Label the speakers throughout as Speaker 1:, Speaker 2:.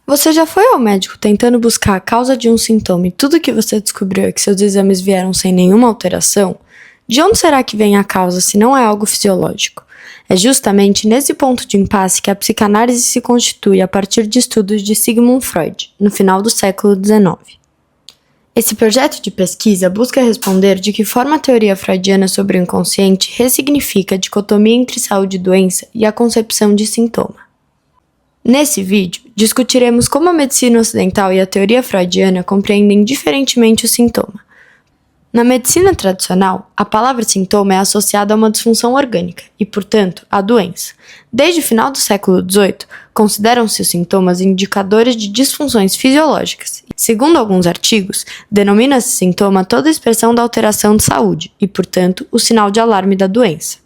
Speaker 1: Você já foi ao médico tentando buscar a causa de um sintoma e tudo que você descobriu é que seus exames vieram sem nenhuma alteração? De onde será que vem a causa se não é algo fisiológico? É justamente nesse ponto de impasse que a psicanálise se constitui a partir de estudos de Sigmund Freud, no final do século XIX. Esse projeto de pesquisa busca responder de que forma a teoria freudiana sobre o inconsciente ressignifica a dicotomia entre saúde e doença e a concepção de sintoma. Nesse vídeo, discutiremos como a medicina ocidental e a teoria freudiana compreendem diferentemente o sintoma. Na medicina tradicional, a palavra sintoma é associada a uma disfunção orgânica e, portanto, à doença. Desde o final do século XVIII, consideram-se os sintomas indicadores de disfunções fisiológicas. Segundo alguns artigos, denomina-se sintoma toda expressão da alteração de saúde e, portanto, o sinal de alarme da doença.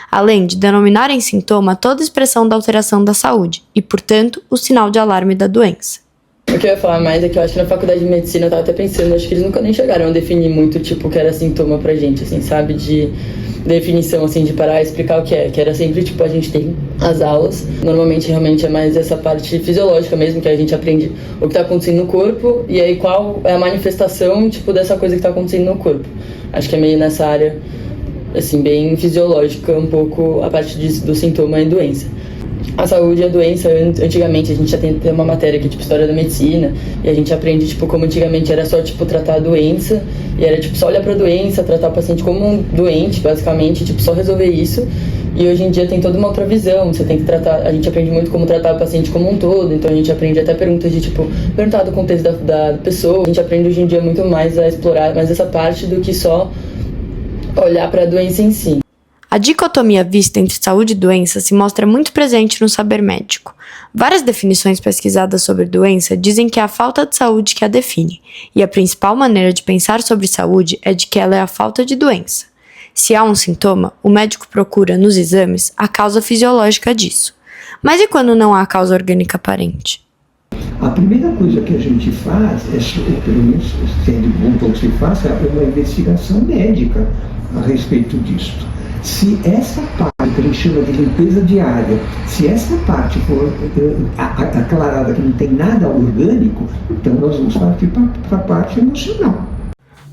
Speaker 1: Além de denominarem sintoma toda expressão da alteração da saúde e, portanto, o sinal de alarme da doença.
Speaker 2: O que eu ia falar mais é que eu acho que na faculdade de medicina eu tava até pensando, acho que eles nunca nem chegaram a definir muito, tipo, o que era sintoma pra gente, assim, sabe? De definição, assim, de parar e explicar o que é. Que era sempre, tipo, a gente tem as aulas. Normalmente, realmente, é mais essa parte fisiológica mesmo, que a gente aprende o que tá acontecendo no corpo e aí qual é a manifestação, tipo, dessa coisa que tá acontecendo no corpo. Acho que é meio nessa área, assim, bem fisiológica, um pouco a parte do sintoma e doença. A saúde e a doença, antigamente a gente já tem uma matéria aqui, tipo, história da medicina, e a gente aprende, tipo, como antigamente era só, tipo, tratar a doença, e era, tipo, só olhar pra doença, tratar o paciente como um doente, basicamente, tipo, só resolver isso. E hoje em dia tem toda uma outra visão, você tem que tratar, a gente aprende muito como tratar o paciente como um todo, então a gente aprende até perguntas de, tipo, perguntar do contexto da pessoa. A gente aprende hoje em dia muito mais a explorar mais essa parte do que só olhar pra doença em si.
Speaker 1: A dicotomia vista entre saúde e doença se mostra muito presente no saber médico. Várias definições pesquisadas sobre doença dizem que é a falta de saúde que a define, e a principal maneira de pensar sobre saúde é de que ela é a falta de doença. Se há um sintoma, o médico procura, nos exames, a causa fisiológica disso. Mas e quando não há causa orgânica aparente?
Speaker 3: A primeira coisa que a gente faz, pelo menos sendo bom que se faça, é uma investigação médica a respeito disso. Se essa parte que a gente chama de limpeza diária, se essa parte for aclarada que não tem nada orgânico, então nós vamos partir para a parte emocional.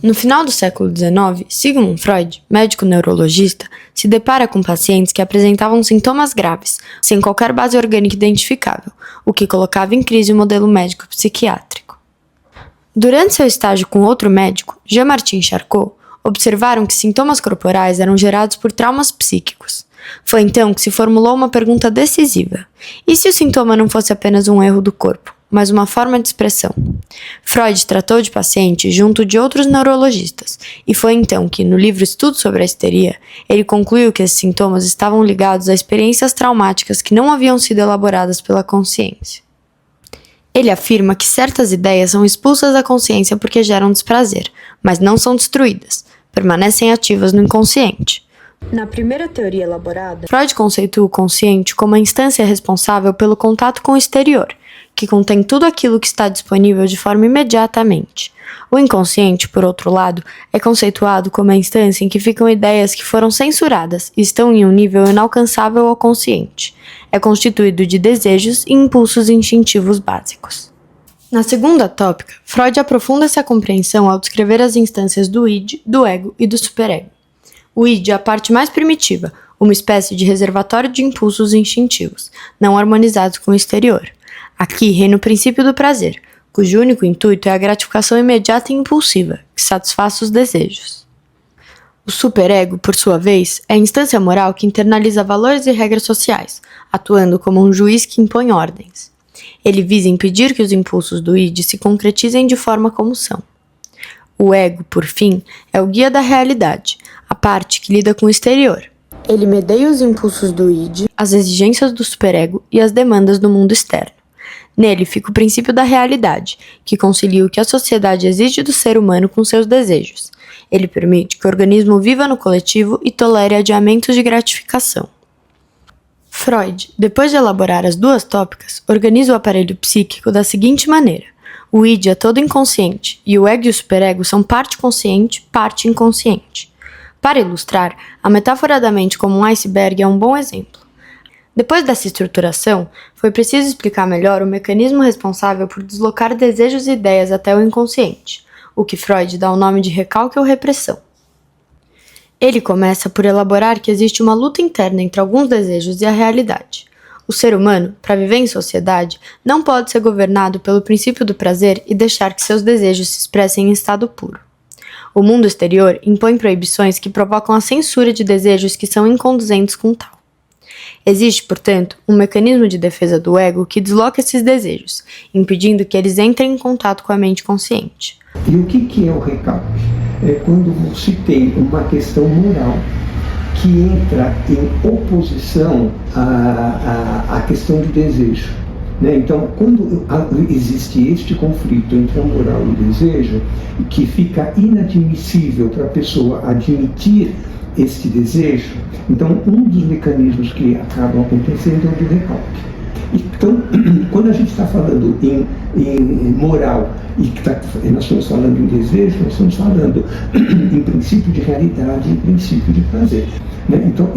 Speaker 1: No final do século XIX, Sigmund Freud, médico neurologista, se depara com pacientes que apresentavam sintomas graves, sem qualquer base orgânica identificável, o que colocava em crise o modelo médico psiquiátrico. Durante seu estágio com outro médico, Jean-Martin Charcot, observaram que sintomas corporais eram gerados por traumas psíquicos. Foi então que se formulou uma pergunta decisiva: e se o sintoma não fosse apenas um erro do corpo, mas uma forma de expressão? Freud tratou de paciente junto de outros neurologistas, e foi então que, no livro Estudo sobre a Histeria, ele concluiu que esses sintomas estavam ligados a experiências traumáticas que não haviam sido elaboradas pela consciência. Ele afirma que certas ideias são expulsas da consciência porque geram desprazer, mas não são destruídas, permanecem ativas no inconsciente. Na primeira teoria elaborada, Freud conceitua o consciente como a instância responsável pelo contato com o exterior, que contém tudo aquilo que está disponível de forma imediatamente. O inconsciente, por outro lado, é conceituado como a instância em que ficam ideias que foram censuradas e estão em um nível inalcançável ao consciente. É constituído de desejos e impulsos instintivos básicos. Na segunda tópica, Freud aprofunda essa compreensão ao descrever as instâncias do id, do ego e do superego. O id é a parte mais primitiva, uma espécie de reservatório de impulsos instintivos, não harmonizados com o exterior. Aqui reina o princípio do prazer, cujo único intuito é a gratificação imediata e impulsiva, que satisfaz os desejos. O superego, por sua vez, é a instância moral que internaliza valores e regras sociais, atuando como um juiz que impõe ordens. Ele visa impedir que os impulsos do id se concretizem de forma como são. O ego, por fim, é o guia da realidade, a parte que lida com o exterior. Ele medeia os impulsos do id, as exigências do superego e as demandas do mundo externo. Nele fica o princípio da realidade, que concilia o que a sociedade exige do ser humano com seus desejos. Ele permite que o organismo viva no coletivo e tolere adiamentos de gratificação. Freud, depois de elaborar as duas tópicas, organiza o aparelho psíquico da seguinte maneira: o id é todo inconsciente, e o ego e o superego são parte consciente, parte inconsciente. Para ilustrar, a metáfora da mente como um iceberg é um bom exemplo. Depois dessa estruturação, foi preciso explicar melhor o mecanismo responsável por deslocar desejos e ideias até o inconsciente, o que Freud dá o nome de recalque ou repressão. Ele começa por elaborar que existe uma luta interna entre alguns desejos e a realidade. O ser humano, para viver em sociedade, não pode ser governado pelo princípio do prazer e deixar que seus desejos se expressem em estado puro. O mundo exterior impõe proibições que provocam a censura de desejos que são incondizentes com tal. Existe, portanto, um mecanismo de defesa do ego que desloca esses desejos, impedindo que eles entrem em contato com a mente consciente.
Speaker 3: E o que é o recalque? É quando você tem uma questão moral que entra em oposição à questão do desejo. Né? Então, quando existe este conflito entre a moral e o desejo, que fica inadmissível para a pessoa admitir este desejo, então um dos mecanismos que acabam acontecendo é o do recalque. Então, quando a gente está falando em moral e nós estamos falando em desejo, nós estamos falando em princípio de realidade e princípio de prazer. Né? Então,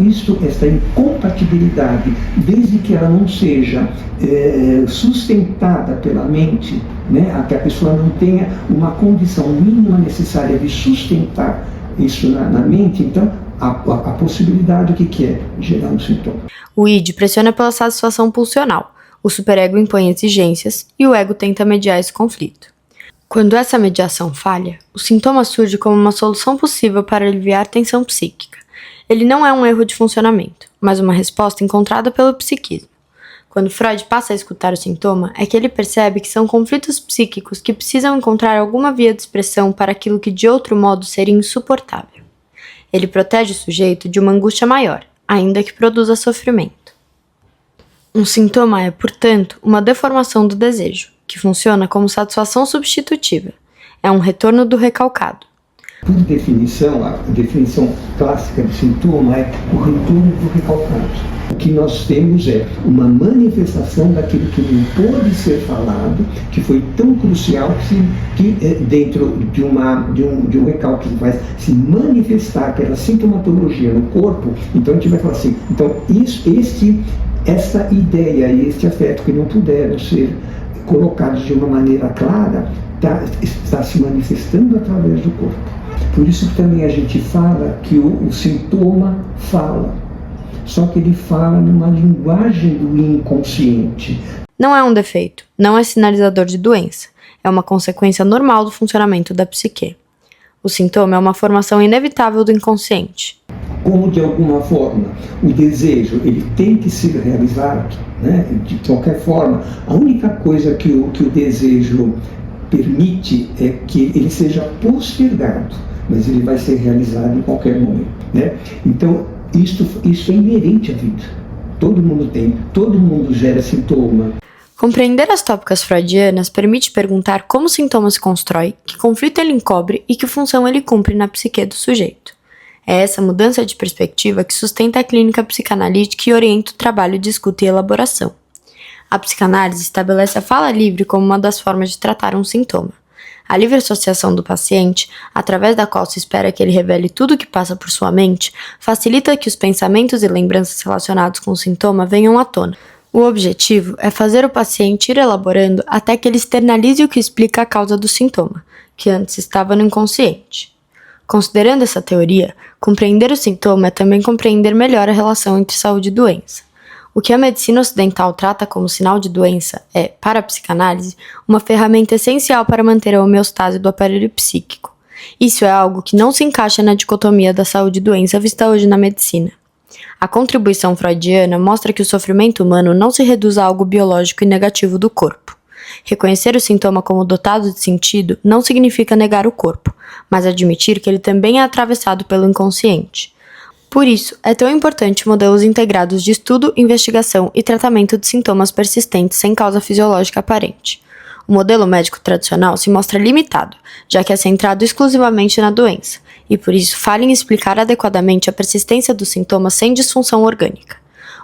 Speaker 3: essa incompatibilidade, desde que ela não seja sustentada pela mente, né? Que a pessoa não tenha uma condição mínima necessária de sustentar isso na mente, então a possibilidade, o que é? Gerar um sintoma.
Speaker 1: O id pressiona pela satisfação pulsional, o superego impõe exigências e o ego tenta mediar esse conflito. Quando essa mediação falha, o sintoma surge como uma solução possível para aliviar tensão psíquica. Ele não é um erro de funcionamento, mas uma resposta encontrada pelo psiquismo. Quando Freud passa a escutar o sintoma, é que ele percebe que são conflitos psíquicos que precisam encontrar alguma via de expressão para aquilo que de outro modo seria insuportável. Ele protege o sujeito de uma angústia maior, ainda que produza sofrimento. Um sintoma é, portanto, uma deformação do desejo, que funciona como satisfação substitutiva. É um retorno do recalcado.
Speaker 3: Por definição, a definição clássica de sintoma é o retorno do recalcado. O que nós temos é uma manifestação daquilo que não pôde ser falado, que foi tão crucial que dentro de um recalque que vai se manifestar aquela sintomatologia no corpo, então a gente vai falar assim, então essa ideia e este afeto que não puderam ser colocados de uma maneira clara, está se manifestando através do corpo. Por isso que também a gente fala que o sintoma fala, só que ele fala numa linguagem do inconsciente.
Speaker 1: Não é um defeito, não é sinalizador de doença, é uma consequência normal do funcionamento da psique. O sintoma é uma formação inevitável do inconsciente.
Speaker 3: Como de alguma forma o desejo ele tem que ser realizado, né? De qualquer forma, a única coisa que o desejo permite é que ele seja postergado, mas ele vai ser realizado em qualquer momento, né? Então isso é inerente à vida. Todo mundo tem, todo mundo gera sintoma.
Speaker 1: Compreender as tópicas freudianas permite perguntar como o sintoma se constrói, que conflito ele encobre e que função ele cumpre na psique do sujeito. É essa mudança de perspectiva que sustenta a clínica psicanalítica e orienta o trabalho de escuta e elaboração. A psicanálise estabelece a fala livre como uma das formas de tratar um sintoma. A livre associação do paciente, através da qual se espera que ele revele tudo o que passa por sua mente, facilita que os pensamentos e lembranças relacionados com o sintoma venham à tona. O objetivo é fazer o paciente ir elaborando até que ele externalize o que explica a causa do sintoma, que antes estava no inconsciente. Considerando essa teoria, compreender o sintoma é também compreender melhor a relação entre saúde e doença. O que a medicina ocidental trata como sinal de doença é, para a psicanálise, uma ferramenta essencial para manter a homeostase do aparelho psíquico. Isso é algo que não se encaixa na dicotomia da saúde e doença vista hoje na medicina. A contribuição freudiana mostra que o sofrimento humano não se reduz a algo biológico e negativo do corpo. Reconhecer o sintoma como dotado de sentido não significa negar o corpo, mas admitir que ele também é atravessado pelo inconsciente. Por isso, é tão importante modelos integrados de estudo, investigação e tratamento de sintomas persistentes sem causa fisiológica aparente. O modelo médico tradicional se mostra limitado, já que é centrado exclusivamente na doença, e por isso falha em explicar adequadamente a persistência dos sintomas sem disfunção orgânica.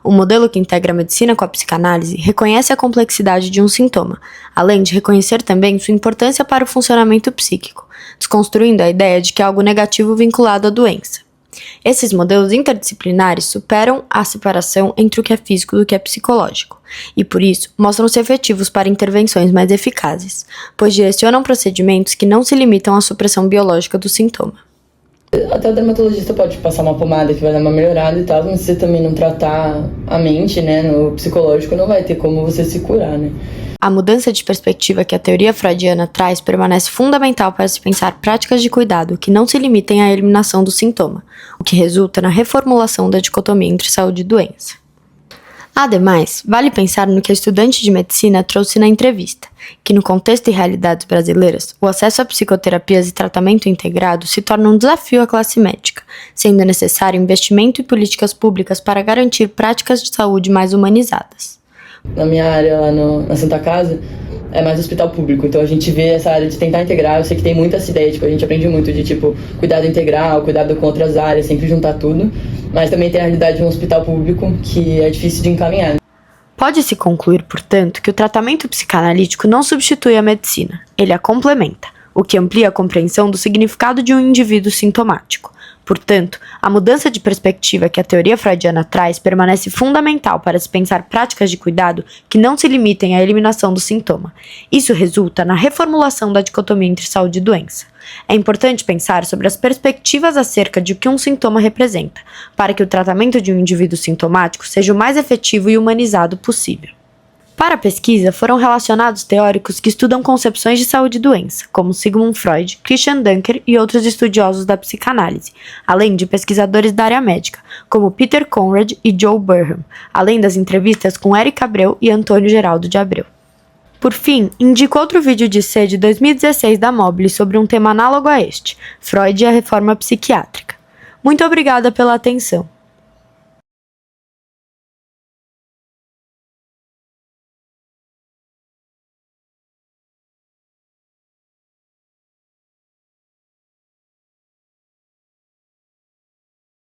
Speaker 1: O modelo que integra a medicina com a psicanálise reconhece a complexidade de um sintoma, além de reconhecer também sua importância para o funcionamento psíquico, desconstruindo a ideia de que é algo negativo vinculado à doença. Esses modelos interdisciplinares superam a separação entre o que é físico do que é psicológico, e por isso mostram-se efetivos para intervenções mais eficazes, pois direcionam procedimentos que não se limitam à supressão biológica do sintoma.
Speaker 2: Até o dermatologista pode passar uma pomada que vai dar uma melhorada e tal, mas se você também não tratar a mente, né, no psicológico, não vai ter como você se curar, né?
Speaker 1: A mudança de perspectiva que a teoria freudiana traz permanece fundamental para se pensar práticas de cuidado que não se limitem à eliminação do sintoma, o que resulta na reformulação da dicotomia entre saúde e doença. Ademais, vale pensar no que a estudante de medicina trouxe na entrevista, que no contexto e realidades brasileiras, o acesso a psicoterapias e tratamento integrado se torna um desafio à classe médica, sendo necessário investimento e políticas públicas para garantir práticas de saúde mais humanizadas.
Speaker 2: Na minha área lá na Santa Casa, é mais hospital público, então a gente vê essa área de tentar integrar. Eu sei que tem muita essa ideia, a gente aprende muito de cuidado integral, cuidado com outras áreas, sempre juntar tudo, mas também tem a realidade de um hospital público que é difícil de encaminhar.
Speaker 1: Pode-se concluir, portanto, que o tratamento psicanalítico não substitui a medicina, ele a complementa, o que amplia a compreensão do significado de um indivíduo sintomático. Portanto, a mudança de perspectiva que a teoria freudiana traz permanece fundamental para se pensar práticas de cuidado que não se limitem à eliminação do sintoma. Isso resulta na reformulação da dicotomia entre saúde e doença. É importante pensar sobre as perspectivas acerca de o que um sintoma representa, para que o tratamento de um indivíduo sintomático seja o mais efetivo e humanizado possível. Para a pesquisa, foram relacionados teóricos que estudam concepções de saúde e doença, como Sigmund Freud, Christian Dunker e outros estudiosos da psicanálise, além de pesquisadores da área médica, como Peter Conrad e Joe Burham, além das entrevistas com Eric Abreu e Antônio Geraldo de Abreu. Por fim, indico outro vídeo de C de 2016 da Mobile sobre um tema análogo a este, Freud e a reforma psiquiátrica. Muito obrigada pela atenção.